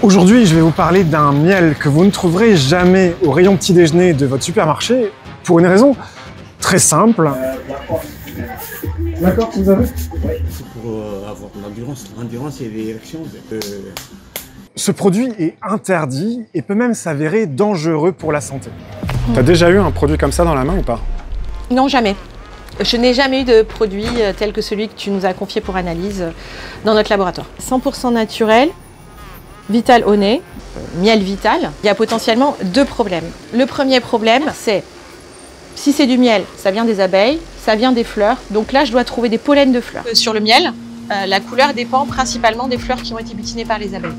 Aujourd'hui, je vais vous parler d'un miel que vous ne trouverez jamais au rayon petit déjeuner de votre supermarché pour une raison très simple. D'accord, vous avez? Oui, c'est pour avoir de l'endurance. L'endurance et l'érection. Ce produit est interdit et peut même s'avérer dangereux pour la santé. T'as déjà eu un produit comme ça dans la main ou pas? Non, jamais. Je n'ai jamais eu de produit tel que celui que tu nous as confié pour analyse dans notre laboratoire. 100% naturel, Vital au nez, miel Vital. Il y a potentiellement deux problèmes. Le premier problème, c'est si c'est du miel, ça vient des abeilles, ça vient des fleurs. Donc là, je dois trouver des pollens de fleurs. Sur le miel, la couleur dépend principalement des fleurs qui ont été butinées par les abeilles.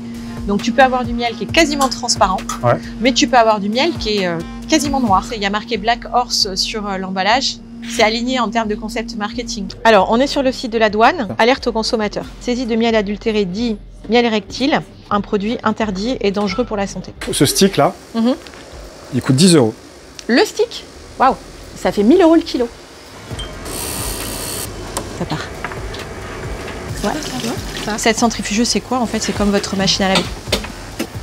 Donc tu peux avoir du miel qui est quasiment transparent, mais tu peux avoir du miel qui est quasiment noir. Il y a marqué Black Horse sur l'emballage. C'est aligné en termes de concept marketing. Alors, on est sur le site de la douane. Alerte aux consommateurs. Saisie de miel adultéré dit miel rectile, un produit interdit et dangereux pour la santé. Ce stick-là, il coûte 10 €. Le stick, waouh, ça fait 1000 € le kilo. Ça part. Ouais. Cette centrifugeuse, c'est quoi en fait? C'est comme votre machine à laver.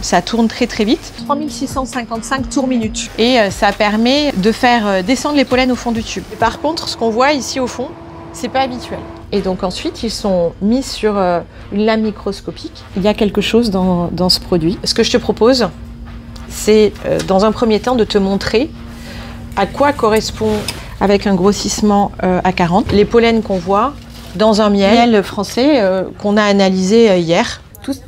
Ça tourne très très vite, 3655 tours minute. Et ça permet de faire descendre les pollens au fond du tube. Et par contre, ce qu'on voit ici au fond, c'est pas habituel. Et donc ensuite, ils sont mis sur une lame microscopique. Il y a quelque chose dans ce produit. Ce que je te propose, c'est dans un premier temps de te montrer à quoi correspond, avec un grossissement à 40, les pollens qu'on voit dans un miel français qu'on a analysé hier.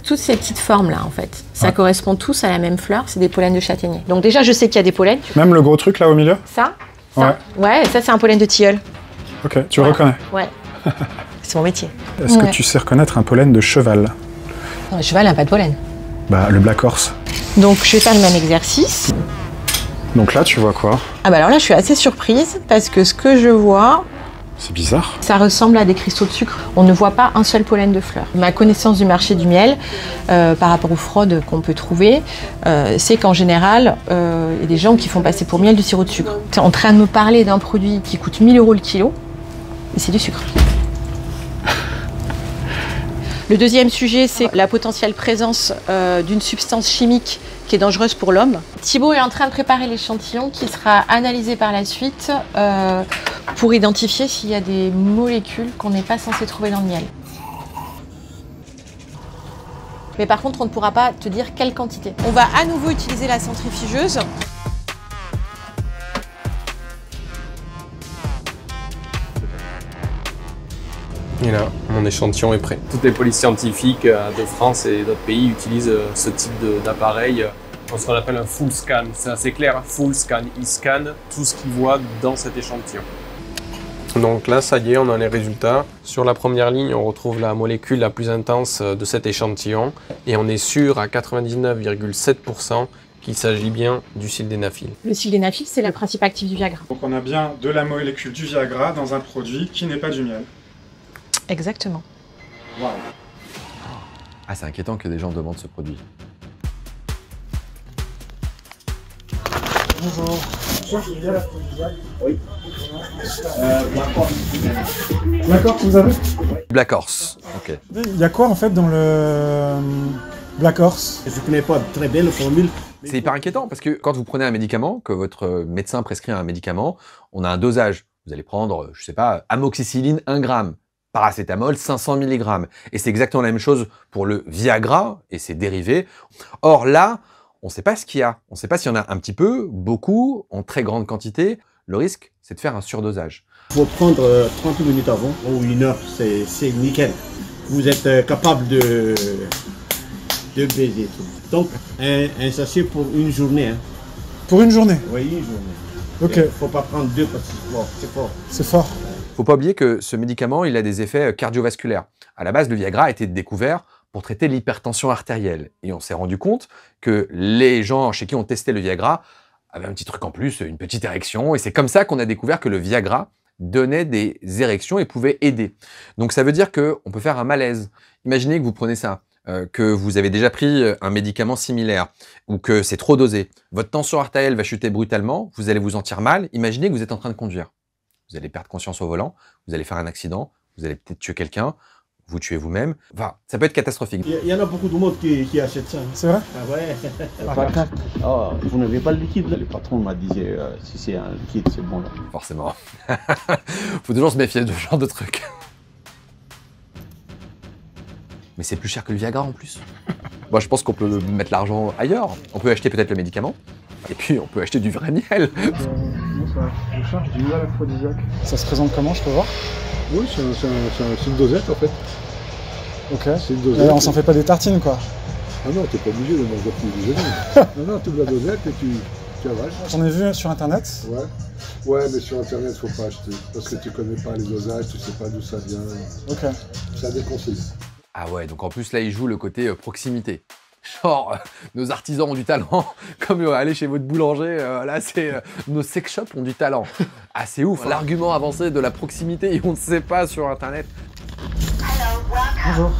Toutes ces petites formes-là, en fait, ça correspond tous à la même fleur, c'est des pollens de châtaignier. Donc déjà, je sais qu'il y a des pollens. Même le gros truc là au milieu? Ça. Ouais, ça c'est un pollen de tilleul. Ok, tu reconnais? Ouais. C'est mon métier. Est-ce que tu sais reconnaître un pollen de cheval? Non, le cheval n'a pas de pollen. Bah, le Black Horse. Donc je vais faire le même exercice. Donc là, tu vois quoi? Ah bah alors là, je suis assez surprise parce que ce que je vois... C'est bizarre. Ça ressemble à des cristaux de sucre. On ne voit pas un seul pollen de fleurs. Ma connaissance du marché du miel, par rapport aux fraudes qu'on peut trouver, c'est qu'en général, il y a des gens qui font passer pour miel du sirop de sucre. Tu es en train de me parler d'un produit qui coûte 1000 € le kilo, et c'est du sucre. Le deuxième sujet, c'est la potentielle présence d'une substance chimique qui est dangereuse pour l'homme. Thibaut est en train de préparer l'échantillon qui sera analysé par la suite pour identifier s'il y a des molécules qu'on n'est pas censé trouver dans le miel. Mais par contre, on ne pourra pas te dire quelle quantité. On va à nouveau utiliser la centrifugeuse. Et là, mon échantillon est prêt. Toutes les polices scientifiques de France et d'autres pays utilisent ce type d'appareil, ce qu'on appelle un full scan. C'est assez clair, full scan. Ils scannent tout ce qu'ils voient dans cet échantillon. Donc là, ça y est, on a les résultats. Sur la première ligne, on retrouve la molécule la plus intense de cet échantillon et on est sûr à 99,7% qu'il s'agit bien du sildenafil. Le sildenafil, c'est le principe actif du Viagra. Donc on a bien de la molécule du Viagra dans un produit qui n'est pas du miel. Exactement. Wow. Ah, c'est inquiétant que des gens demandent ce produit. Bonjour. Oui. Black Horse, vous avez? Black Horse, ok. Il y a quoi en fait dans le Black Horse? Je ne connais pas très bien la formule. C'est hyper inquiétant parce que quand vous prenez un médicament, que votre médecin prescrit un médicament, on a un dosage. Vous allez prendre, je sais pas, amoxicilline 1 gramme. Paracétamol 500 mg. Et c'est exactement la même chose pour le Viagra et ses dérivés. Or là, on ne sait pas ce qu'il y a. On ne sait pas s'il y en a un petit peu, beaucoup, en très grande quantité. Le risque, c'est de faire un surdosage. Il faut prendre 30 minutes avant ou 1 heure, c'est nickel. Vous êtes capable de baiser tout. Donc, un sachet pour une journée. Hein. Pour une journée? Oui, une journée. Ok. Il ne faut pas prendre 2 parce que c'est fort. C'est fort. Faut pas oublier que ce médicament, il a des effets cardiovasculaires. À la base, le Viagra a été découvert pour traiter l'hypertension artérielle. Et on s'est rendu compte que les gens chez qui on testait le Viagra avaient un petit truc en plus, une petite érection. Et c'est comme ça qu'on a découvert que le Viagra donnait des érections et pouvait aider. Donc ça veut dire qu'on peut faire un malaise. Imaginez que vous prenez ça, que vous avez déjà pris un médicament similaire ou que c'est trop dosé. Votre tension artérielle va chuter brutalement, vous allez vous sentir mal. Imaginez que vous êtes en train de conduire. Vous allez perdre conscience au volant, vous allez faire un accident, vous allez peut-être tuer quelqu'un, vous tuez vous-même. Enfin, ça peut être catastrophique. Il y en a beaucoup de monde qui achète ça. Hein. C'est vrai? Ah ouais. Oh, vous n'avez pas le liquide là? Le patron m'a dit si c'est un liquide, c'est bon là. Forcément. Faut toujours se méfier de ce genre de trucs. Mais c'est plus cher que le Viagra en plus. Moi, je pense qu'on peut mettre l'argent ailleurs. On peut acheter peut-être le médicament. Et puis, on peut acheter du vrai miel. Je cherche du miel aphrodisiaque. Ça se présente comment, je peux voir? Oui, c'est une dosette en fait. Ok. C'est une dosette. On s'en fait pas des tartines, quoi. Ah non, t'es pas obligé de manger plus déjeuner. Non, tu ouvres la dosette et tu avales. J'en ai vu sur internet. Ouais. Ouais, mais sur internet, faut pas acheter. Parce que tu connais pas les dosages, tu sais pas d'où ça vient. Ok. Ça déconseille. Ah ouais, donc en plus, là, il joue le côté proximité. Genre, nos artisans ont du talent, comme aller chez votre boulanger, là, c'est nos sex shops ont du talent. Ah, c'est ouf, l'argument avancé de la proximité et on ne sait pas sur Internet. Bonjour.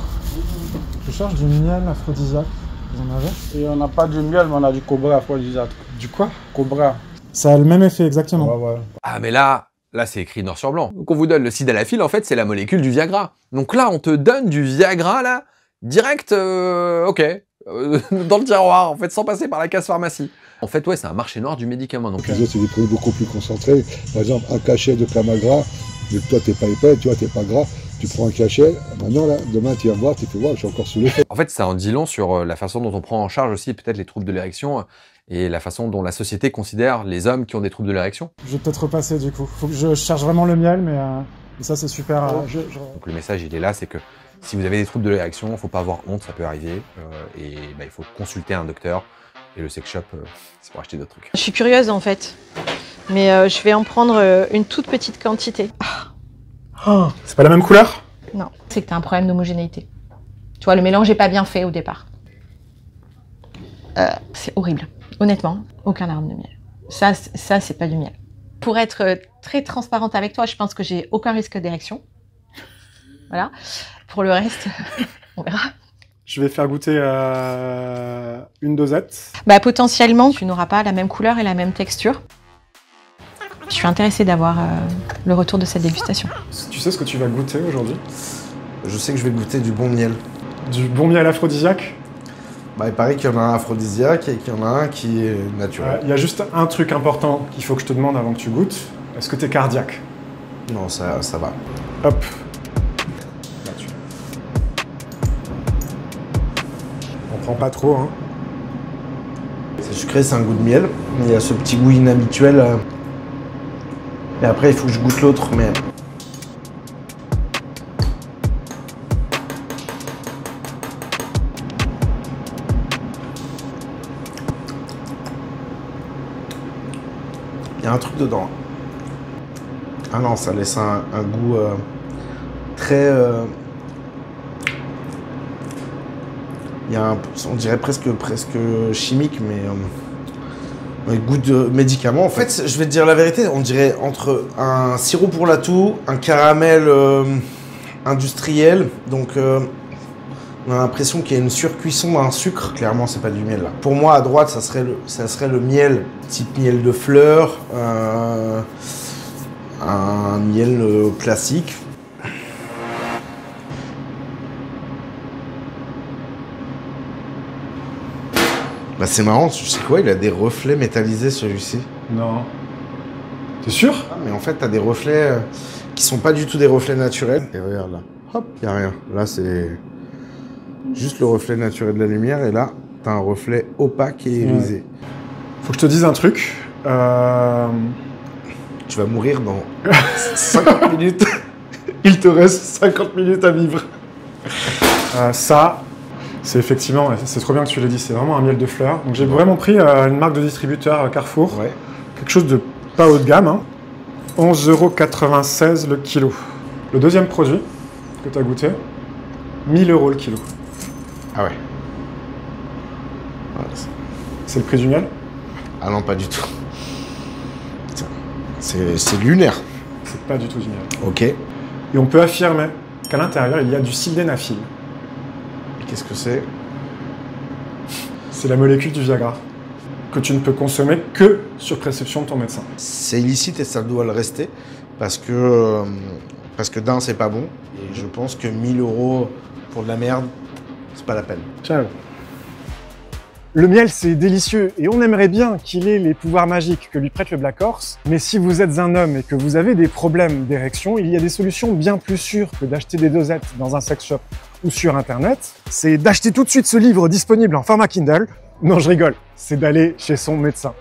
Je cherche du miel aphrodisiaque. Vous en avez? Et on n'a pas du miel, mais on a du cobra aphrodisiaque. Du quoi? Cobra. Ça a le même effet, exactement. Ouais, ouais. Ah, mais là, c'est écrit noir sur blanc. Donc on vous donne le sildenafil, en fait, c'est la molécule du Viagra. Donc là, on te donne du Viagra, là, direct, ok. Dans le tiroir, en fait, sans passer par la case pharmacie. En fait, ouais, c'est un marché noir du médicament. Donc, Les autres, c'est des produits beaucoup plus concentrés. Par exemple, un cachet de Camagra, mais toi, t'es pas épais, tu vois, t'es pas gras. Tu prends un cachet, maintenant, là, demain, tu vas voir, tu fais, ouais, je suis encore sous l'effet. en fait, ça en dit long sur la façon dont on prend en charge aussi peut-être les troubles de l'érection et la façon dont la société considère les hommes qui ont des troubles de l'érection. Je vais peut-être repasser, du coup. Faut que je cherche vraiment le miel, mais ça, c'est super. Donc le message, il est là, c'est que si vous avez des troubles de l'érection, il ne faut pas avoir honte, ça peut arriver. Et il faut consulter un docteur. Et le sex shop, c'est pour acheter d'autres trucs. Je suis curieuse en fait, mais je vais en prendre une toute petite quantité. Oh, c'est pas la même couleur? Non, c'est que tu as un problème d'homogénéité. Tu vois, le mélange n'est pas bien fait au départ. C'est horrible. Honnêtement, aucun arôme de miel. Ça c'est pas du miel. Pour être très transparente avec toi, je pense que j'ai aucun risque d'érection. Voilà. Pour le reste, on verra. Je vais faire goûter une dosette. Bah, potentiellement, tu n'auras pas la même couleur et la même texture. Je suis intéressée d'avoir le retour de cette dégustation. Tu sais ce que tu vas goûter aujourd'hui? Je sais que je vais goûter du bon miel. Du bon miel aphrodisiaque? Bah, il paraît qu'il y en a un aphrodisiaque et qu'il y en a un qui est naturel. Il y a juste un truc important qu'il faut que je te demande avant que tu goûtes. Est-ce que tu es cardiaque? Non, ça va. Hop. On prend pas trop, hein. C'est sucré, c'est un goût de miel. Il y a ce petit goût inhabituel. Et après, il faut que je goûte l'autre, mais... Il y a un truc dedans. Ah non, ça laisse un goût très... Il y a on dirait presque chimique, mais un goût de médicament. En fait, je vais te dire la vérité, on dirait entre un sirop pour la toux, un caramel industriel. Donc, on a l'impression qu'il y a une surcuisson d'un sucre. Clairement, c'est pas du miel là. Pour moi, à droite, ça serait le miel, type miel de fleurs, un miel classique. Bah c'est marrant, tu sais quoi, il a des reflets métallisés celui-ci. Non. T'es sûr? Ah, mais en fait, t'as des reflets qui sont pas du tout des reflets naturels. Et regarde là, hop, y a rien. Là, c'est juste le reflet naturel de la lumière et là, t'as un reflet opaque et irisé. Faut que je te dise un truc. Tu vas mourir dans 50 minutes. Il te reste 50 minutes à vivre. Ça, c'est effectivement, c'est trop bien que tu l'aies dit, c'est vraiment un miel de fleurs. Donc j'ai vraiment pris une marque de distributeur Carrefour. Ouais. Quelque chose de pas haut de gamme. Hein. 11,96 € le kilo. Le deuxième produit que tu as goûté, 1 000 € le kilo. Ah ouais. Voilà. C'est le prix du miel? Ah non, pas du tout. C'est lunaire. C'est pas du tout du miel. Ok. Et on peut affirmer qu'à l'intérieur, il y a du sildenafil. Qu'est-ce que c'est? C'est la molécule du Viagra, que tu ne peux consommer que sur prescription de ton médecin. C'est illicite et ça doit le rester, parce que Parce que d'un, c'est pas bon. Et je pense que 1000 € pour de la merde, c'est pas la peine. Ciao. Le miel, c'est délicieux et on aimerait bien qu'il ait les pouvoirs magiques que lui prête le Black Horse. Mais si vous êtes un homme et que vous avez des problèmes d'érection, il y a des solutions bien plus sûres que d'acheter des dosettes dans un sex shop ou sur Internet. C'est d'acheter tout de suite ce livre disponible en format Kindle. Non, je rigole, c'est d'aller chez son médecin.